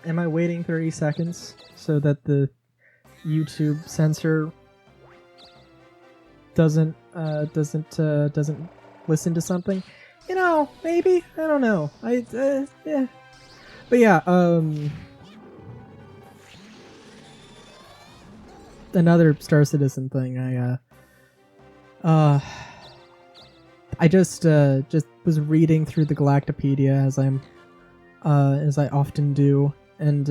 Am I waiting 30 seconds so that the YouTube censor doesn't listen to something? You know, maybe. I don't know. Yeah. But yeah, another Star Citizen thing. I just was reading through the Galactopedia as I often do, and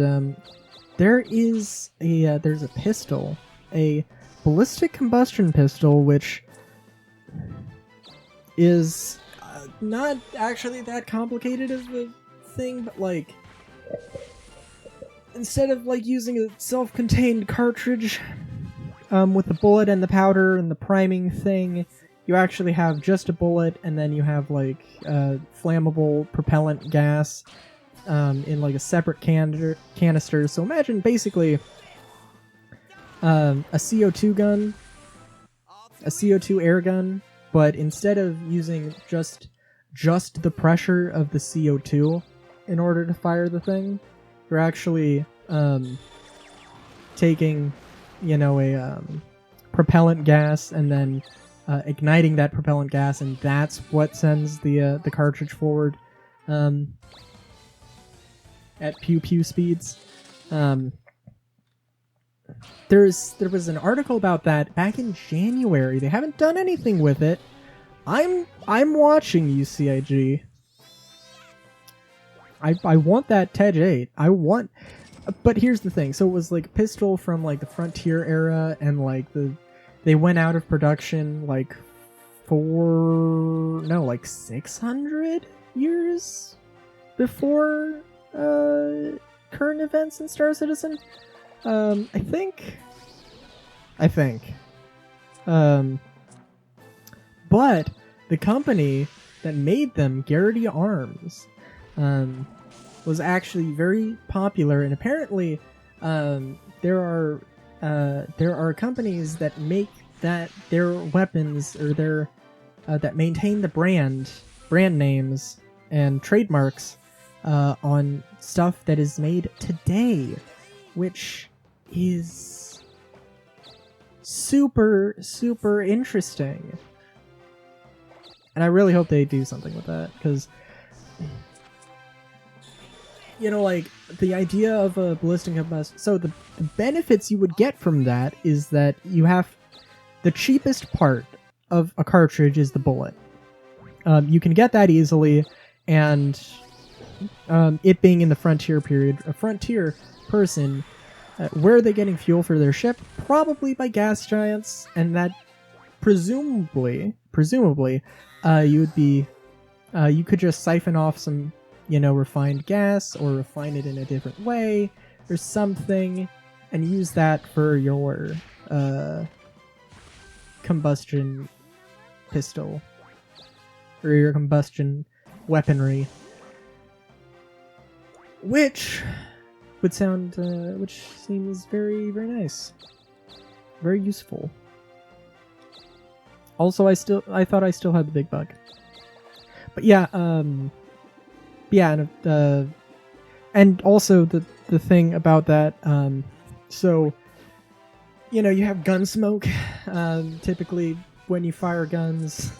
there's a pistol, a ballistic combustion pistol, which is not actually that complicated of a thing, but like instead of like using a self-contained cartridge with the bullet and the powder and the priming thing, you actually have just a bullet, and then you have like flammable propellant gas in like a separate canister. So imagine basically a CO2 gun, a CO2 air gun, but instead of using just the pressure of the CO2 in order to fire the thing, you're actually taking, you know, a propellant gas and then igniting that propellant gas, and that's what sends the cartridge forward at pew pew speeds. There was an article about that back in January. They haven't done anything with it. I'm watching UCIG. I want that TED 8. But here's the thing. So it was like a pistol from like the Frontier era, and like they went out of production like 600 years before current events in Star Citizen. I think. But the company that made them, Garry Arms, was actually very popular, and apparently there are companies that make their weapons, or that maintain the brand names and trademarks on stuff that is made today, which is super interesting. And I really hope they do something with that, because, you know, like, the idea of a ballistic combustion... So the benefits you would get from that is that you have... The cheapest part of a cartridge is the bullet. You can get that easily, and it being in the Frontier period, a Frontier person, where are they getting fuel for their ship? Probably by gas giants, and that presumably, you could just siphon off some, you know, refined gas, or refine it in a different way, or something, and use that for your combustion pistol, or your combustion weaponry, which would sound, which seems very nice, very useful. Also, I thought I still had the big bug. But yeah, and also the thing about that, so, you know, you have gun smoke, typically when you fire guns,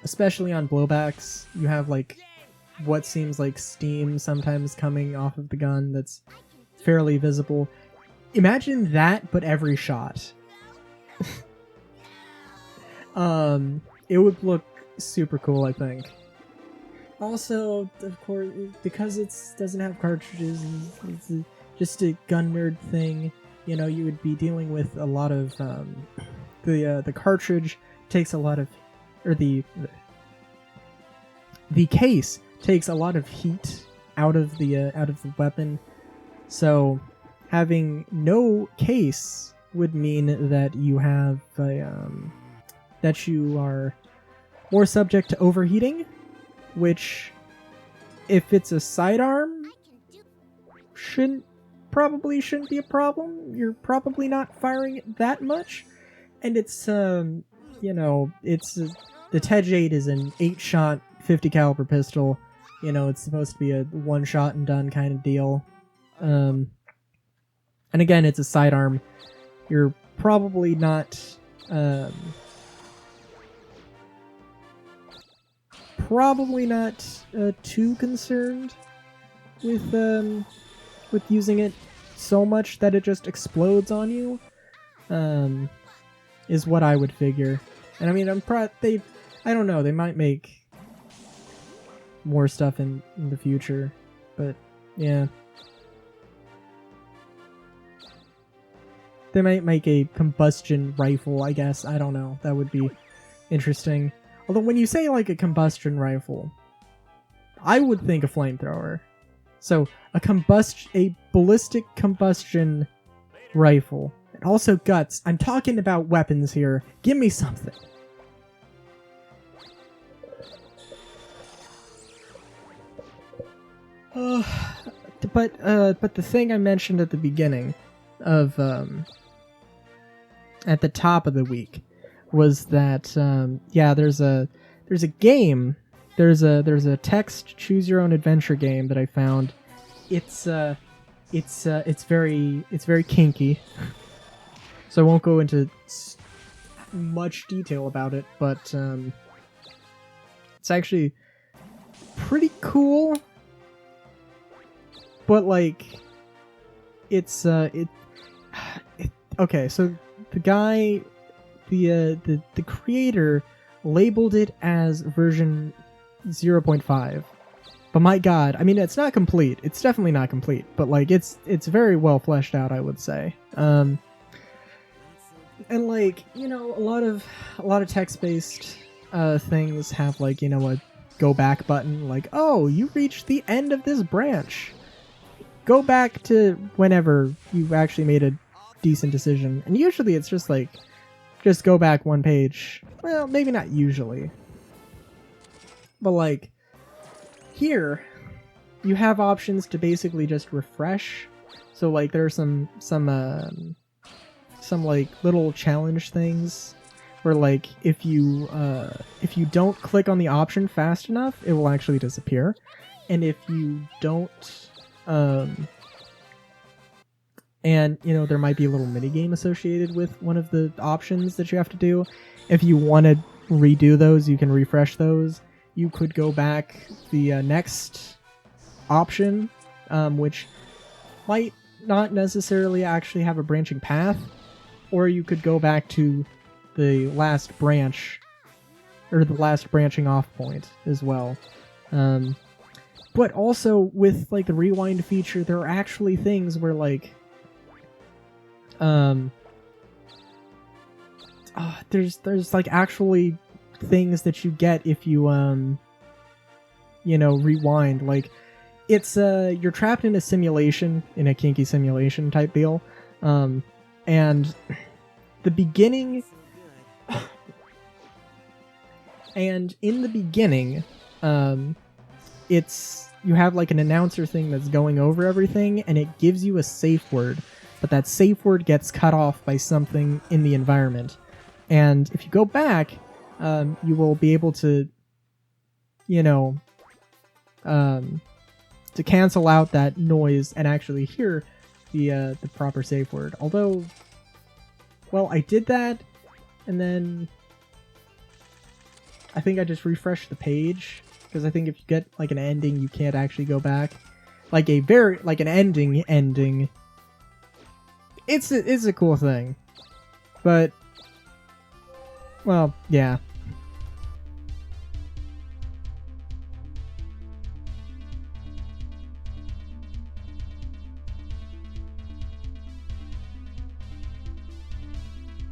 especially on blowbacks, you have like what seems like steam sometimes coming off of the gun that's fairly visible. Imagine that, but every shot. It would look super cool, I think. Also, of course, because it doesn't have cartridges, it's just a gun nerd thing, you know, you would be dealing with a lot of, the cartridge takes a lot of, or the case takes a lot of heat out of the weapon, so having no case would mean that you have that you are more subject to overheating, which, if it's a sidearm, probably shouldn't be a problem. You're probably not firing it that much, and it's you know, it's the TED 8 is an 8-shot 50 caliber pistol, You know, it's supposed to be a one shot and done kind of deal. And again, it's a sidearm. You're probably not too concerned with using it so much that it just explodes on you. Is what I would figure. And I mean, I don't know, they might make more stuff in the future, but yeah. They might make a combustion rifle, I guess. I don't know. That would be interesting. Although when you say like a combustion rifle, I would think a flamethrower. So a ballistic combustion rifle. And also guts. I'm talking about weapons here. Give me something. But the thing I mentioned at the beginning of at the top of the week was that yeah, there's a game, there's a text choose your own adventure game that I found. It's very kinky. So I won't go into much detail about it, but it's actually pretty cool. But like, it's okay. So the guy, the creator, labeled it as version 0.5. But my God, I mean, it's not complete. It's definitely not complete. But like, it's very well fleshed out, I would say. And like, you know, a lot of text-based things have like, you know, a go back button. Like, oh, you reached the end of this branch. Go back to whenever you actually made a decent decision. And usually it's just like, just go back one page. Well, maybe not usually. But like, here, you have options to basically just refresh. So like, there are some like little challenge things where like, if you don't click on the option fast enough, it will actually disappear. And if you don't, and, you know, there might be a little mini game associated with one of the options that you have to do. If you want to redo those, you can refresh those. You could go back the next option, which might not necessarily actually have a branching path, or you could go back to the last branch, or the last branching off point as well. But also with like the rewind feature, there are actually things where like there's like actually things that you get if you you know, rewind. Like, it's you're trapped in a simulation, in a kinky simulation type deal, and the beginning and in the beginning it's, you have like an announcer thing that's going over everything, and it gives you a safe word, but that safe word gets cut off by something in the environment. And if you go back, you will be able to, you know, to cancel out that noise and actually hear the proper safe word. Although, well, I did that, and then I think I just refreshed the page, because I think if you get like an ending, you can't actually go back. Like a very, like an ending. It's a cool thing, but well, yeah.